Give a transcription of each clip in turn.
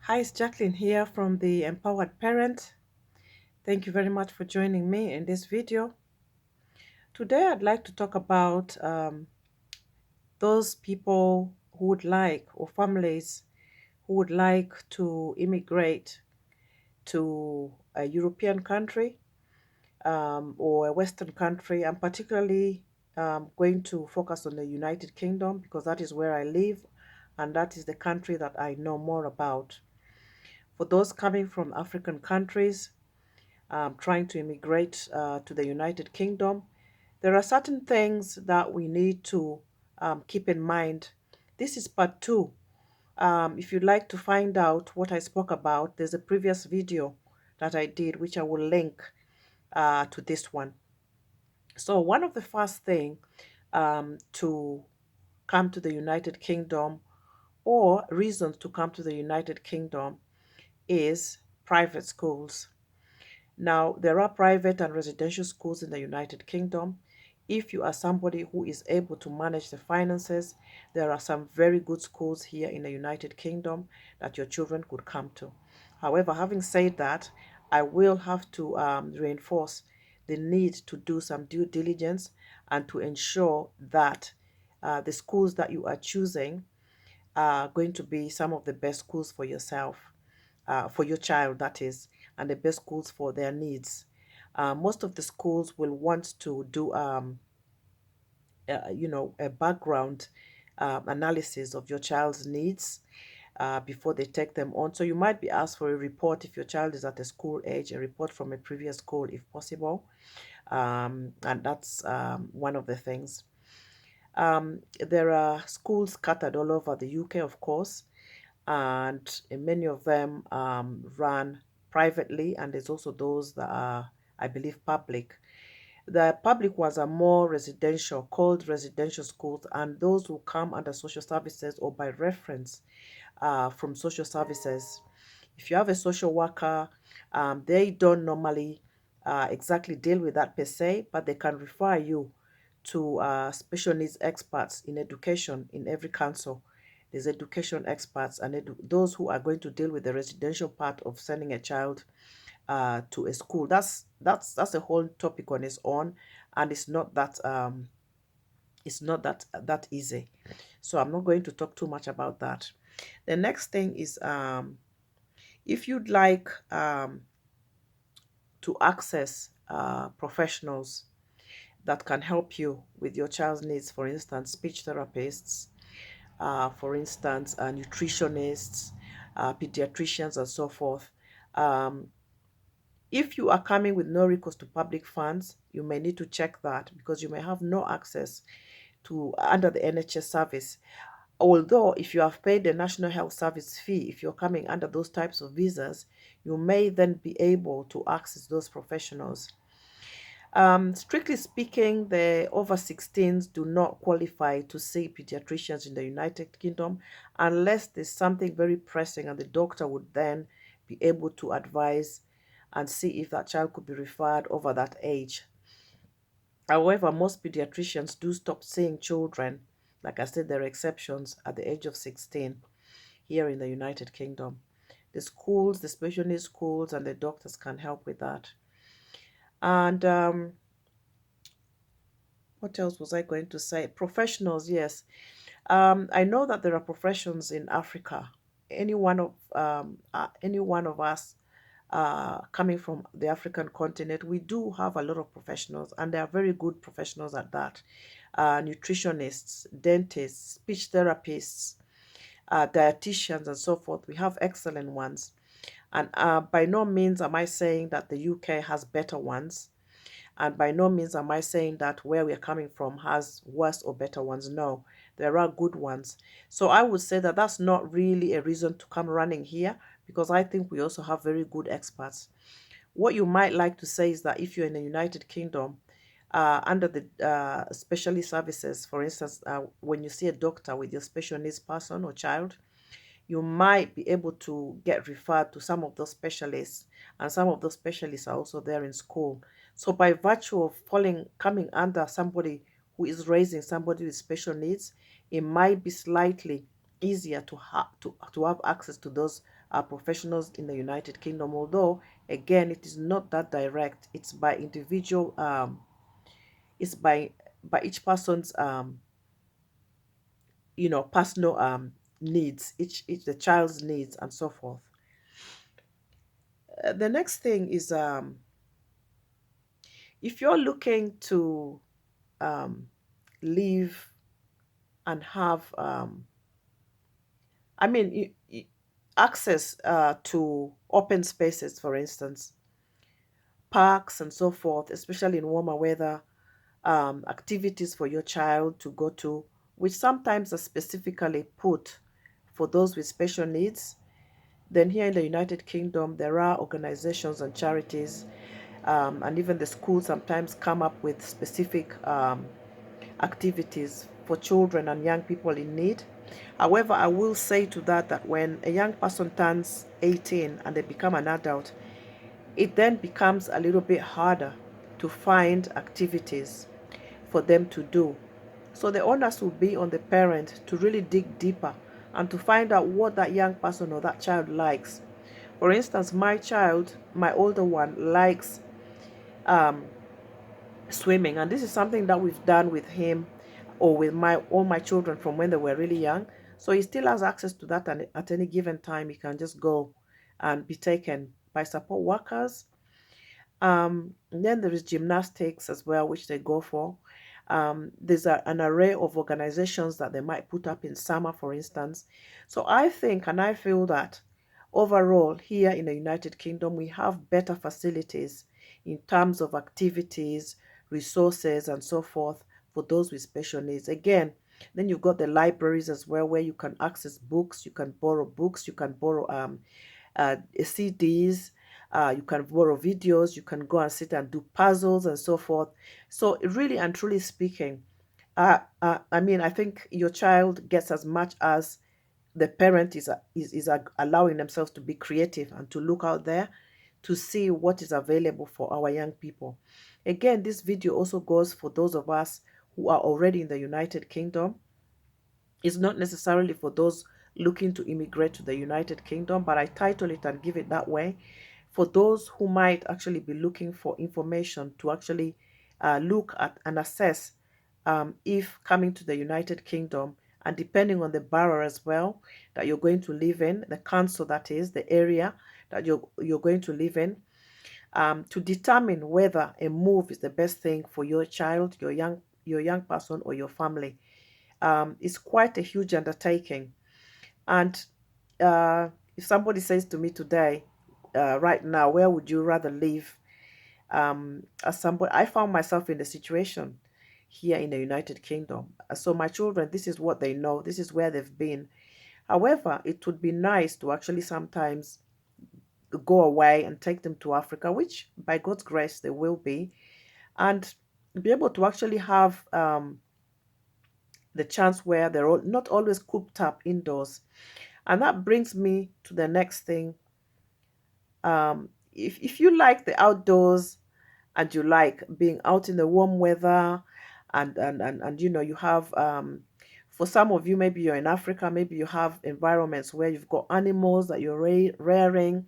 Hi, it's Jacqueline here from the Empowered Parent. Thank you very much for joining me in this video. Today, I'd like to talk about those people who would like, or families who would like to immigrate to a European country or a Western country. I'm particularly going to focus on the United Kingdom because that is where I live and that is the country that I know more about. For those coming from African countries, trying to immigrate to the United Kingdom, there are certain things that we need to keep in mind. This is part two. If you'd like to find out what I spoke about, there's a previous video that I did, which I will link to this one. So one of the first thing to come to the United Kingdom or reasons to come to the United Kingdom is private schools. Now, there are private and residential schools in the United Kingdom. If you are somebody who is able to manage the finances, there are some very good schools here in the United Kingdom that your children could come to. However, having said that, I will have to reinforce the need to do some due diligence and to ensure that the schools that you are choosing are going to be some of the best schools for yourself, for your child, that is, and the best schools for their needs. Most of the schools will want to do, a background analysis of your child's needs before they take them on. So you might be asked for a report if your child is at a school age, a report from a previous school if possible. And that's one of the things. There are schools scattered all over the UK, of course, and many of them run privately, and there's also those that are, I believe, public. The public ones are more residential, called residential schools, and those who come under social services or by reference from social services. If you have a social worker, they don't normally exactly deal with that per se, but they can refer you to special needs experts in education in every council. There's education experts and those who are going to deal with the residential part of sending a child to a school. That's a whole topic on its own, and it's not that easy. So I'm not going to talk too much about that. The next thing is if you'd like to access professionals that can help you with your child's needs, for instance, speech therapists, for instance, nutritionists, pediatricians, and so forth. Um, if you are coming with no recourse to public funds, you may need to check that because you may have no access to under the NHS service. Although, if you have paid the National Health Service fee, if you're coming under those types of visas, you may then be able to access those professionals. Strictly speaking, the over 16s do not qualify to see pediatricians in the United Kingdom unless there's something very pressing, and the doctor would then be able to advise and see if that child could be referred over that age. However, most pediatricians do stop seeing children. Like I said, there are exceptions at the age of 16 here in the United Kingdom. The schools, the special needs schools, and the doctors can help with that. And what else was I going to say? Professionals, yes. I know that there are professions in Africa. Any one of us coming from the African continent, we do have a lot of professionals, and they are very good professionals at that. Nutritionists, dentists, speech therapists, dietitians, and so forth. We have excellent ones. And by no means am I saying that the UK has better ones. And by no means am I saying that where we're coming from has worse or better ones. No, there are good ones. So I would say that that's not really a reason to come running here because I think we also have very good experts. What you might like to say is that if you're in the United Kingdom, under the specialist services, for instance, when you see a doctor with your special needs person or child, you might be able to get referred to some of those specialists, and some of those specialists are also there in school. So by virtue of coming under somebody who is raising somebody with special needs, it might be slightly easier to have access to those are professionals in the United Kingdom, although again it is not that direct. It's by individual, it's by each person's personal needs, each the child's needs and so forth. The next thing is, if you're looking to um, live and have I mean access to open spaces, for instance, parks and so forth, especially in warmer weather, activities for your child to go to, which sometimes are specifically put for those with special needs. Then here in the United Kingdom, there are organizations and charities, and even the schools sometimes come up with specific activities for children and young people in need. However, I will say to that that when a young person turns 18 and they become an adult, it then becomes a little bit harder to find activities for them to do. So the onus will be on the parent to really dig deeper and to find out what that young person or that child likes. For instance, my child, my older one, likes um, swimming, and this is something that we've done with him or with my all my children from when they were really young. So he still has access to that, and at any given time he can just go and be taken by support workers. And then there is gymnastics as well, which they go for. There's an array of organizations that they might put up in summer, for instance. So I think and I feel that overall, here in the United Kingdom, we have better facilities in terms of activities, resources, and so forth for those with special needs. Again, then you've got the libraries as well, where you can access books, you can borrow books, you can borrow CDs, you can borrow videos, you can go and sit and do puzzles and so forth. So, really and truly speaking, I mean, I think your child gets as much as the parent is allowing themselves to be creative and to look out there to see what is available for our young people. Again, this video also goes for those of us who are already in the United Kingdom. It's not necessarily for those looking to immigrate to the United Kingdom, but I title it and give it that way for those who might actually be looking for information to actually look at and assess if coming to the United Kingdom, and depending on the borough as well that you're going to live in, the council that is, the area that you're going to live in, to determine whether a move is the best thing for your child, your young person, or your family. It's quite a huge undertaking. And uh, if somebody says to me today, right now, where would you rather live? As somebody, I found myself in a situation here in the United Kingdom. So my children, this is what they know, this is where they've been. However, it would be nice to actually sometimes go away and take them to Africa, which by God's grace they will be, and be able to actually have the chance where they're not always cooped up indoors. And that brings me to the next thing. If you like the outdoors and you like being out in the warm weather, and you have for some of you, maybe you're in Africa, maybe you have environments where you've got animals that you're rearing.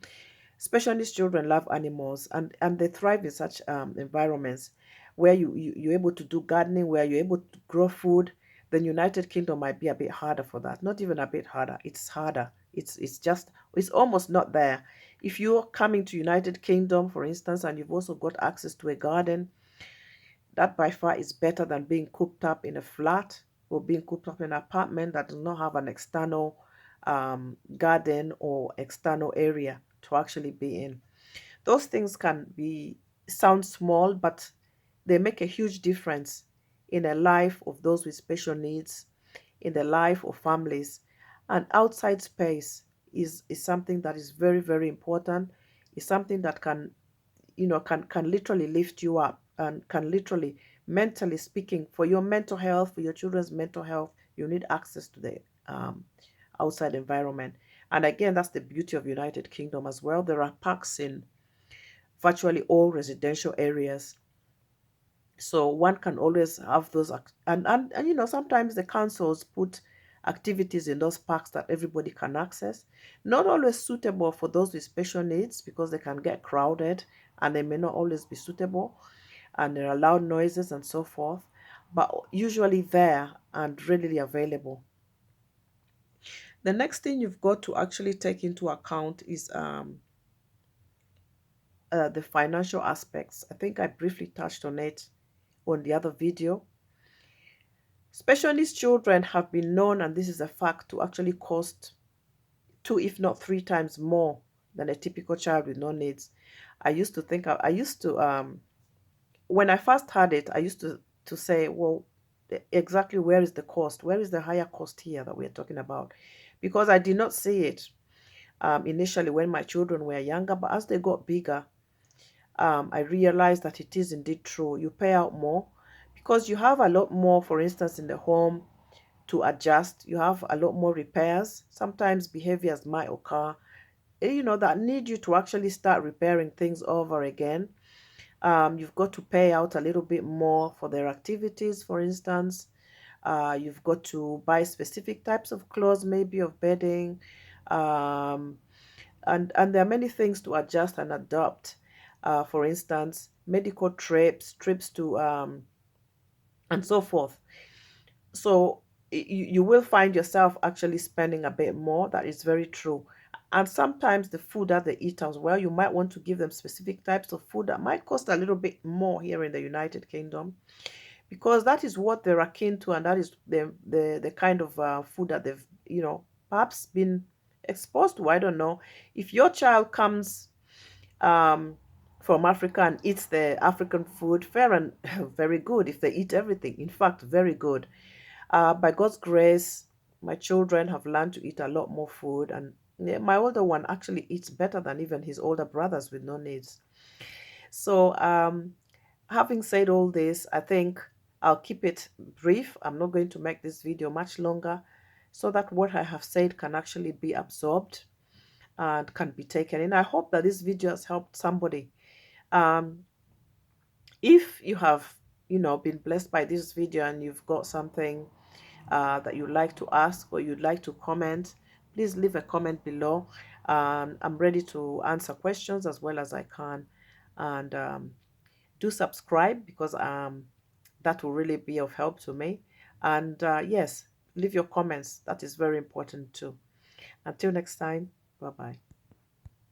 Special needs children love animals, and they thrive in such environments where you're able to do gardening, where you're able to grow food. Then United Kingdom might be a bit harder for that. Not even a bit harder. It's harder. It's almost not there. If you're coming to United Kingdom, for instance, and you've also got access to a garden, that by far is better than being cooped up in a flat or being cooped up in an apartment that does not have an external garden or external area to actually be in. Those things can be sound small, but they make a huge difference in the life of those with special needs, in the life of families. And outside space is something that is very, very important. It's something that can literally lift you up and can literally, mentally speaking, for your mental health, for your children's mental health, you need access to the outside environment. And again, that's the beauty of United Kingdom as well. There are parks in virtually all residential areas, so one can always have those and sometimes the councils put activities in those parks that everybody can access. Not always suitable for those with special needs because they can get crowded and they may not always be suitable and there are loud noises and so forth, but usually there and readily available. The next thing you've got to actually take into account is the financial aspects. I think I briefly touched on it on the other video. Special needs children have been known, and this is a fact, to actually cost two, if not three times more than a typical child with no needs. I used to think, I used to, when I first had it, I used to say, well, exactly where is the cost? Where is the higher cost here that we're talking about? Because I did not see it initially when my children were younger, but as they got bigger, I realized that it is indeed true. You pay out more because you have a lot more, for instance, in the home to adjust. You have a lot more repairs. Sometimes behaviors might occur, that need you to actually start repairing things over again. You've got to pay out a little bit more for their activities, for instance. You've got to buy specific types of clothes, maybe of bedding. Um, and there are many things to adjust and adopt. For instance, medical trips to and so forth. So you will find yourself actually spending a bit more. That is very true. And sometimes the food that they eat as well, you might want to give them specific types of food that might cost a little bit more here in the United Kingdom because that is what they're akin to, and that is the kind of food that they've perhaps been exposed to. I don't know if your child comes um, from Africa and eats the African food, fair and very good. If they eat everything, in fact, very good. By God's grace, my children have learned to eat a lot more food, and yeah, my older one actually eats better than even his older brothers with no needs. So, having said all this, I think I'll keep it brief. I'm not going to make this video much longer so that what I have said can actually be absorbed and can be taken in. I hope that this video has helped somebody. Um, if you have, been blessed by this video and you've got something that you'd like to ask or you'd like to comment, please leave a comment below. I'm ready to answer questions as well as I can. And do subscribe because that will really be of help to me. And yes, leave your comments. That is very important too. Until next time, bye-bye.